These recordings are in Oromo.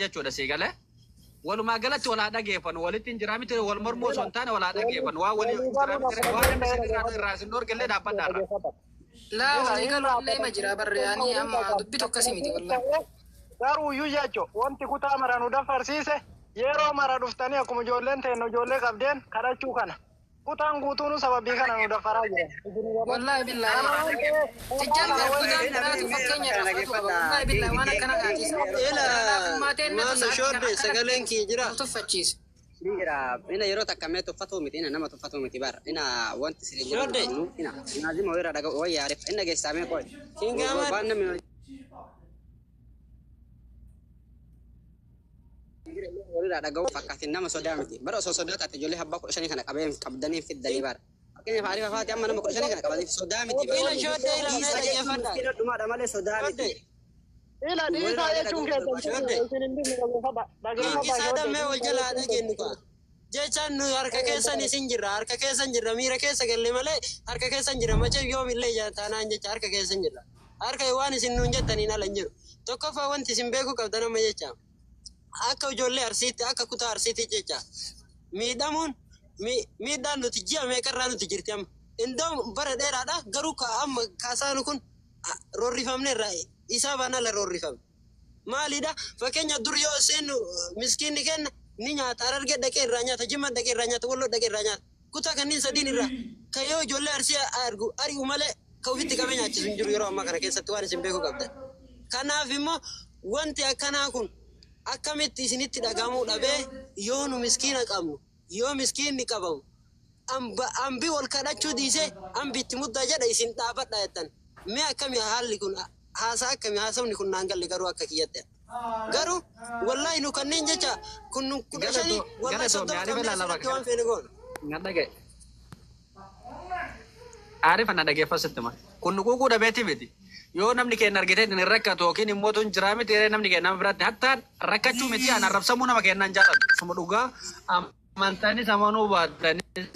jechuudha sigale walumaa galatti wal dhageeffan walitti injiraamiti wal mormoo sontaane wal dhageeffan waa wali injiraamiti waa inni irraasin dorgelle dhaabbadhaarra la wali galu illee ma jira barreani amma dubbi tokko simiti wallahi garuu iyyuu jechuun wanti kutaa mara nu dafarsiise yeroo mara dhuftanii akkuma ijoolleen ta'e ijoollee qabdeen kadhachuu kana kutaan guutuun sababii kana nu dafaraa jira. Wallahi billahi tijjan kutaan daraatu fakkeenya rafatu wallahi billahi waan akkana kaatiis maateen na shoorde sagaleen kii jira tuffachiis Dira, ina yero takame to fatu miti ina nama to fatu miti bar ina wanti sire jiro ina lazima wera daga o yaarif ina ge same ko kinga ma banna mi wera daga fakati nama soda miti bar so soda ta jole habba ko shani kana qabem qabdani fi dalibar akene faari faati amma nama ko shani kana qabdani soda miti ila shode ila ne je fanda ila duma da male soda miti ila di isa jechuun Sada me wajala ada gennu ka jechan nu harka keessan isin jirra harka keessan jirra miira keessa galle male harka keessan jirra macha yoom illee jaatana jecha harka keessan jirra harka waan isin nuun jettaniin ala jiru tokko fa wanti isin beeku qabdan amma jecha akka ijoollee arsiitti akka kutaa arsiitti jecha miidhamuun miidhaan nuti ji'a meeqarraa nuti jirti amma indoo bara dheeraadha garuu ka amma kaasaanu kun roorrifamne irraa isaa baana la roorrifamne maalidha fakkeenya dur yoo seen miskiinni kenna ni nyaata ararge dhaqee irraa nyaata jimma dhaqee irraa nyaata walloo dhaqee irraa nyaata kutaa kanneen sadiin irraa ka yoo ijoollee arsii argu ari'u malee ka ofitti qabee nyaachisu hin jiru yeroo ammaa kana keessatti waan isin beekuu qabdan kanaaf immoo wanti akkanaa kun akkamitti isinitti dhagamuu dhabee yoo nu miskiina qabnu yoo miskiinni qabamu ambi wal kadhachuu dhiisee ambi itti muddaa jedha isin dhaabadha jettan mee akkami haalli kun haasaa akkami haasawni kun naan galle garuu akka kiyyadde garuu wallahi nu kanneen jecha kun kudhashanii wallahi soddoma waan feene goon nadhage aarifa na dhageeffasittuma kun nuquuquu dhabeeti miti yoo namni keenya argitee hin rakkatu yookiin immoo tun jiraa miti namni keenya nama biraatti hatta rakkachuu miti aan arrabsamuu nama keenyaan jaalladhu suma dhugaa amantaanis amanuu baatanis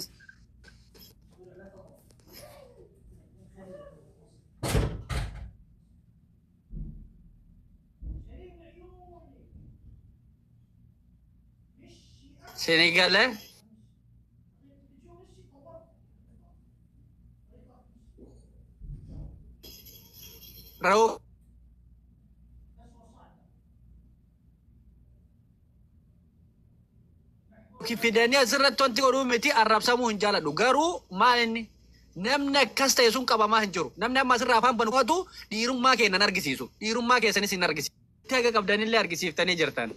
Senegale Rau Kifidani asirratti wanti godhuu miti arrabsamuu hin jaalladhu garuu maal inni namni akkas ta'e sun qabamaa hin jiru namni amma asirraa afaan banufatu dhiirummaa keenan argisiisu dhiirummaa keessanis hin argisiisu haga qabdanillee argisiiftanii jirtan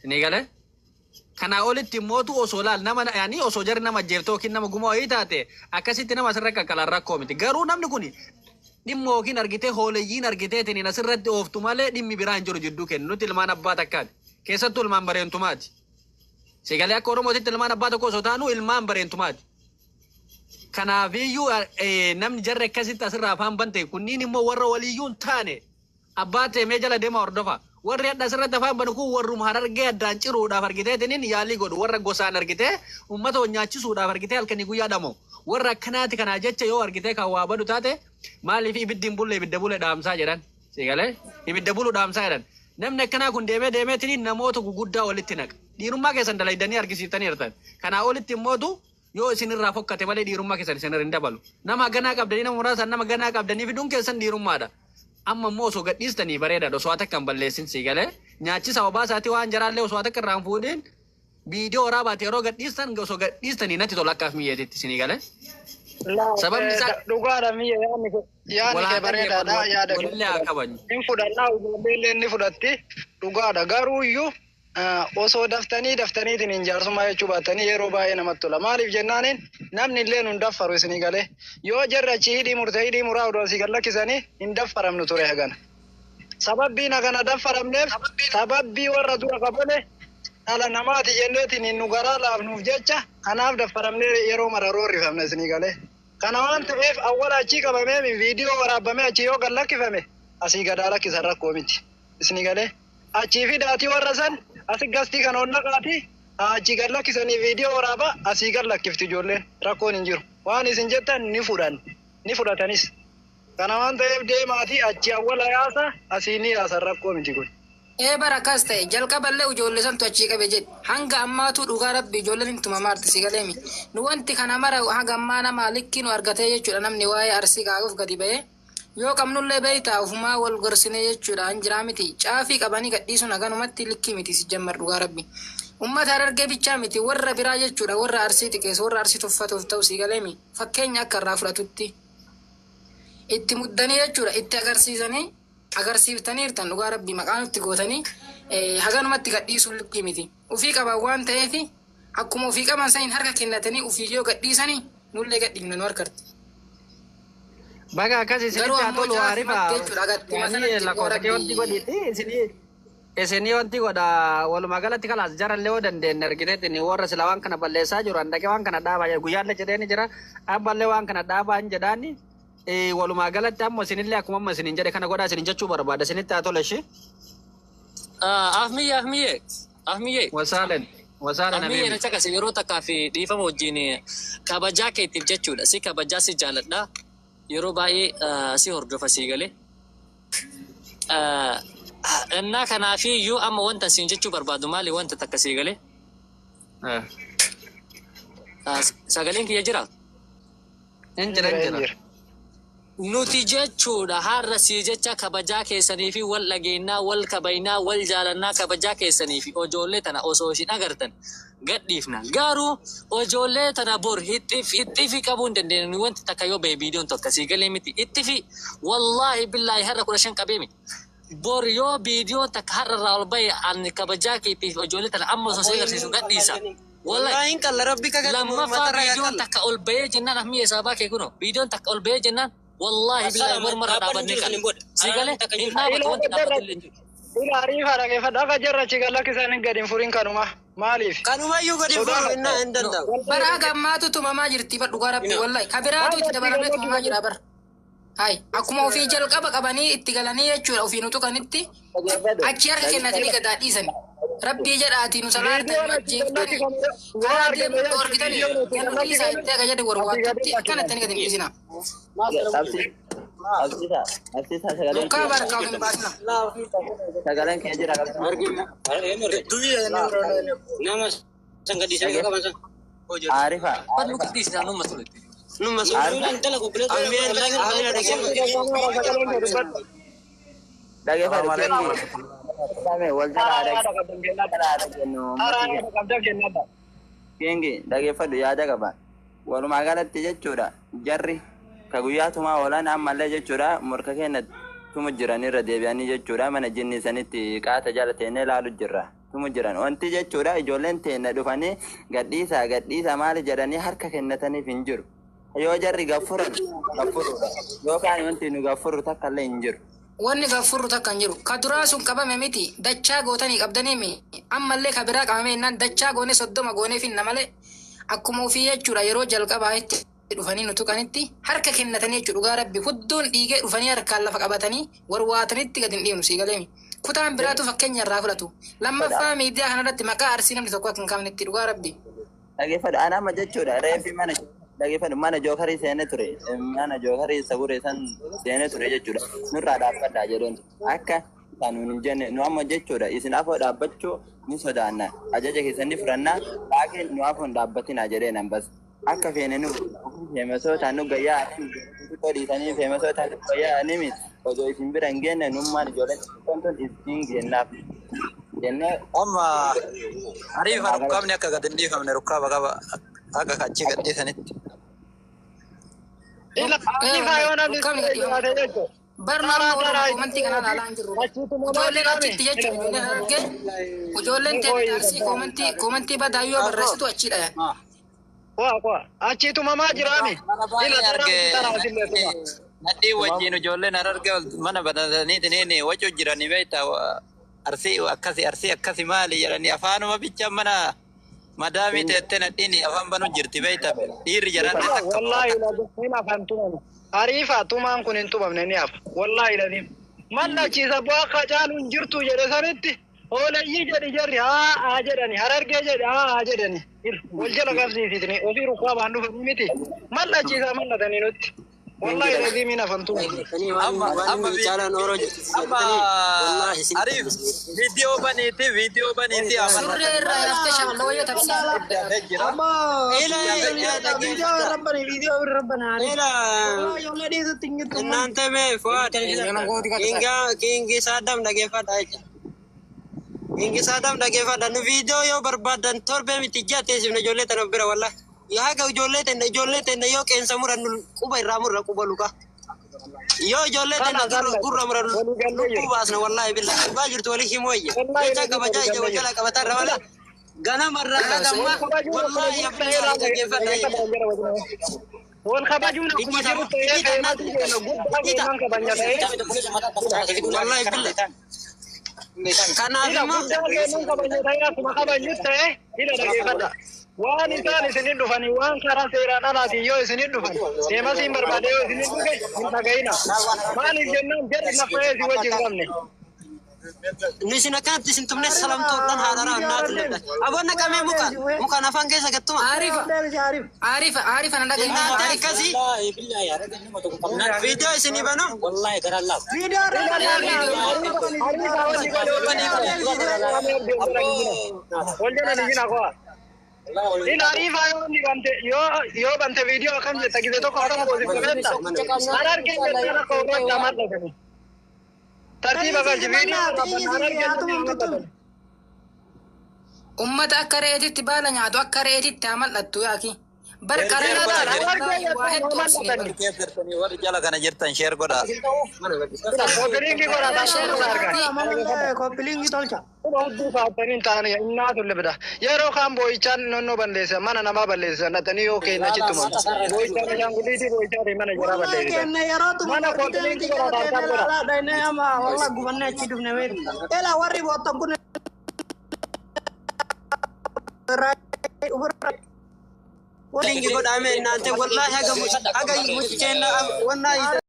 Senegale kana olitti mootu osoo laal nama yaani osoo jarri nama jeeftoo yookiin nama gumaa wayii taate akkasitti nama asirra qaqqalaan rakkoo miti garuu namni kun dhimma yookiin argitee hooleeyyiin argiteetiin asirratti ooftu malee dhimmi biraa hin jiru jidduu kennu nuti ilmaan abbaa takkaati keessattuu ilmaan bareentumaati sagalee akka oromootitti ilmaan abbaa tokko osoo taanu ilmaan bareentumaati kanaafiyyuu namni jarri akkasitti asirraa afaan bante kunniin immoo warra waliyyuun taane abbaa ta'e mee jala deema hordofa warri adda asirratti afaan banu kun warrum harargee addaan ciruudhaaf argiteetiniin yaalii godhu warra gosaan argitee uummata nyaachisuudhaaf argitee halkanii guyyaa dhamo warra akkanaati kanaa jecha yoo argitee kan waa badu taate maaliif ibiddiin bulle ibidda bulle dhaamsaa jedhan sagalee ibidda bulu dhaamsaa jedhan namni akkanaa kun deemeetiniin namoota guguddaa walitti naqa dhiirummaa keessan dalaydanii argisiiftanii jirtan kanaa olitti immootu yoo isinirraa fokkate malee dhiirummaa keessan isinirra hin dabalu nama ganaa qabdanii nama muraasan nama ganaa qabdanii fiduun keessan dhiirummaadha amma immoo osoo gadhiistanii bareedaadha osoo akka hin balleessin sagalee nyaachisa obaa isaatii waan jaraallee osoo akka irraan fuudhin viidiyoo waraabaati yeroo gadhiistan osoo gadhiistanii natti tola akkaaf miyyeetitti isinii galee sababni isaa dhugaadha miyya yaani kee bareedaadha yaada walillee haa qabanyu hin fudhannaa ijoollee inni fudhatti dhugaadha garuu iyyuu osoo daftaniitiin hin jaarsummaa jechuu baatanii yeroo baay'ee namatti tola maaliif jennaaniin namni illee nun daffaru isinii galee yoo jarri achi hidhii muraa odoo asii gad lakkisanii hin daffaramnu ture hagana sababbiin hagana daffaramneef sababbii warra dura qabane dhala namaati jenneetiin nu garaa laafnuuf jecha kanaaf daffaramnee yeroo mara roorrifamne isinii galee kana waan ta'eef awwala achii qabamee viidiyoo waraabamee achii yoo gad lakkifame asii gadaa lakkisan rakkoo miti isinii galee achii fi daatii warra san asii gastii kan onna qaati achii gad lakkisanii viidiyoo waraaba asii gad lakkifti ijoolleen rakkoon hin jiru waan isin jettan ni fudhatanis kana waan ta'eef deemaatii achii awwala yaasa asii ni yaasan rakkoo miti kun barakas ta'e jalqaballee ijoollee santu achii qabe jedhe hanga ammaatu dhugaa rabbi ijoolleen intuma maarti si galeemi nu wanti kana mara hanga ammaa nama likki nu argatee jechuudha namni waa'ee arsii kaakuuf gadi ba'ee yoo qabnullee beeytaa ufumaa wal gorsine jechuudha hanjiraa miti caafii qabanii gadhiisuun haganumatti likki miti si jammar dhugaa rabbi ummata Harargee bichaa miti warra biraa jechuudha warra arsii xiqqeessu warra arsii tuffatuuf ta'u si galeemi fakkeenya akka irraa fudhatutti itti muddanii jechuudha itti agarsiiftaniirtan dhugaa rabbi maqaan itti gootanii haganumatti gadhiisuun likkii miti ufii qaban waan ta'eef akkuma ufii qaban saniin harka kennatanii ufii yoo gadhiisanii nullee gadhiifna nu harkatti. Baga akkasii isinitti haa tolu Arifa lakkoofsa kee wanti godhiitti isinii wanti godha walumaa galatti kalaas jarallee yoo dandeenye argiteetti warra sila waan kana balleessaa jiru handaqee waan kana dhaabaa guyyaan jedhee ni jira abballee waan kana dhaabaa hin jedhaani walumaa galatti ammoo isinillee akkuma amma isiniin jedhe kana godhaa isiniin jechuu barbaada isinitti haa tole ishee. Ahmiyyee. Wasaalan Ahmiyyee na caqasi yeroo takkaa fi dhiifama wajjin kabajaa keetiif jechuudha si kabajaa si jaaladha yeroo baay'ee si hordofa si galee. Innaa kanaafi iyyuu amma wanta siin jechuu barbaadu maali wanta takka si galee? Sagaleen kiyya jira? Hin jira. Nuti jechuudha har'a si jecha kabajaa keessanii fi wal dhageenyaa wal kabajnaa wal jaalannaa kabajaa keessanii fi ijoollee tana osoo isin agartan gadhiifna garuu ijoollee tana bor hittifi qabuu hin dandeenye wanti takka yoo ba'e viidiyoon tokko si galee miti hittifi wallaahi billaahi har'a 15 qabee miti bor yoo viidiyoon takka har'a irraa ol ba'e ani kabajaa keetiif ijoollee tana amma osoo si agarsiisu gadhiisa. Wallahi qalla rabbi kaga lammaffaa viidiyoon takka ol ba'ee jennaan Ahmiyyee sabaa kee kunoo viidiyoon takka ol ba'ee jennaan والله بالله مرمر دابني كان سيغله إنها بتوانت دابني إلى عريفة لكن فداك جرى شغلة كسان قديم فورين كانوا ماليف كانوا ما يقدر فورين عندنا براغ ما تو ما جرتي بدو ربي والله كبيرات تدبرنت ما جرا بر هاي أكما في جل كبا كباني اتقالني يجور أو في نوتو كانتي أكير كنا تلي كدادي سن ربي جراتي نسلار تمجيك تاني كادي مدور كتاني كانوا في سايد تاجا جد وروات كانت تاني كديم إزنا لوكا بركاو من باسنا Sagalan kaya jira kan? nama sangat disangka kapan sang Arifa. Apa lu ketis dan lu masuk itu? nu masuk antara komplit ambil ada Lagi apa? Kami wajar ada jenno. Kengi lagi apa ya ada kapan? Walau magalat tiga cura jarri kaguya tuma wala na amalle jechuudha morka keenna tuma jiran irra deebi'anii jechuudha mana jinni sanitti qaata jala teenee laalu jirra tuma jiran wanti jechuudha ijoolleen teenne dhufanii gadhiisa maali jedhanii harka kennataniif hin jiru yoo jarri gaffuruudha yookaan wanti nu gaffuru takka illee hin jiru. Wanni gaffuru takka hin jiru ka duraa sun qabame miti dachaa gootanii qabdanii ammallee ka biraa qabame innaan dachaa goone 30 goonee finna malee akkuma ofii jechuudha yeroo jalqabaa itti dhufanii nutu kanitti harka kennatanii jechuudha dhugaa rabbi hudduun dhiigee dhufanii harkaan lafa qabatanii warwaatanitti gadi hin dhiibnu sii galeemi kutaan biraatu fakkeenya irraa fudhatu lammaffaa miidiyaa kanarratti maqaa arsii namni tokko akka hin qabnetti dhugaa rabbi. Dhageeffadhu anama jechuudha reefi mana dhageeffadhu mana jookarii seenee ture mana jookarii saguree san seenee ture jechuudha nurraa dhaabbadhaa jedheen akka kanuun hin jenne nu amma jechuudha isin afoo dhaabbachuu ni sodaanna ajaja keessan ni fudhannaa baakeen nu afoon dhaabbatinaa jedheen ambas akka feene nu feemesootaan nu gayyaa dhiisanii feemesootaan nu gayyaa nimi odoo isin bira hin geenne nummaan ijoolleen xixiqqoon isin geennaaf jennee amma ariifa rukkaabni akka gad hin dhiifamne rukkaaba qaba akka kachii gad dhiisanitti. Barnoota komantii kanaan alaa hin jirru. Ijoolleen achitti jechuun ijoolleen teessii komantii badaayyoo barreessitu achidha. Achiitu mamaa jiraami. Nadhii wajjin ijoolleen arge mana banatanii wajjin jiranii beektaa arsii akkasi maali jedhanii afaanuma bicha mana madaamii teettee nadhiin afaan banu jirti beektaa dhiirri jedhanii takka. Wallaahi laguun afaan tumame. Ariifa tumaan kun hin tumamne ni hafa. Wallaahi ladim. Mallachiisa bu'aa qacaaluun jirtu jedhe sanitti ooleyyii jedhi jarri haa jedhani harargee jedhi haa jedhani. Wal jala qabsiisitini ofii rukkaabaan dhufanii miti. Mallachiisa mallatanii nutti. والله الذي من فهمتم amma Arif video baniti aman surree irraa yaftee shamarra wayya tabsiisa. እናንተ ፉአድ ኪንግ ሳዳም ደገፈዳ ኪንግ ሳዳም ደገፈዳ ኑ ቪዲዮ ዮ በርባዳን ቶርቤ ሚትጃቴ ሲብነ ጆሌ ተነብረ ወላ ያጋ ጆሌ ተነ ዮ ቄንሰ ሙረን ቁባ ይራሙረ ቁባ ሉቃ ዮ ጆሌ ተነ ጉራ ሙረ ቁባስ ነው ወላሂ ቢላ ባጅርቱ ወሊ ሂሞየ ቻ ከበጃ ወጀላ ከበታ ወላ ገና መረጋ ደማ ወላሂ ያብላ ደገፈዳ والخباجون كما جرت يا كينات والله بالله كان وان انسان سنين دفني وان كرا سيرانا ناتي يو سنين دفني ديما سين بربادي يو سنين دفني انت غينا ما لي جنن جر نفاي دي وجه غمني نسينا كانت سنتمنا سلام تودن هادرا نات لدا ابونا كمي مكا نفان كيسا كتم عارف انا لقيت عارف كسي بالله يا رجل فيديو سني بنو والله كر الله فيديو وجنا نجينا كو ini Arifa yo bante video kan jeta gitu to orang positif benta harar ke jeta ko ro jamat lagi tartib agar video harar ke ummata akka reetitti baala nyaatu akka reetitti amal'attu yaaki bar qarana war jala kana jirtan share goda kopilingi goda kopilingi tolcha uddu faatanin taani innaatu lebda yero kan boychan nonno bandese mana nama balese natani okay na chituma boychan yanguliti boychan mana jara balese mana kopilingi goda goda dai ama walla gubanne chidumne we ela warri botam kun ولينجي قد عمل نانتي والله هاجا مش هاجا مش كنا والله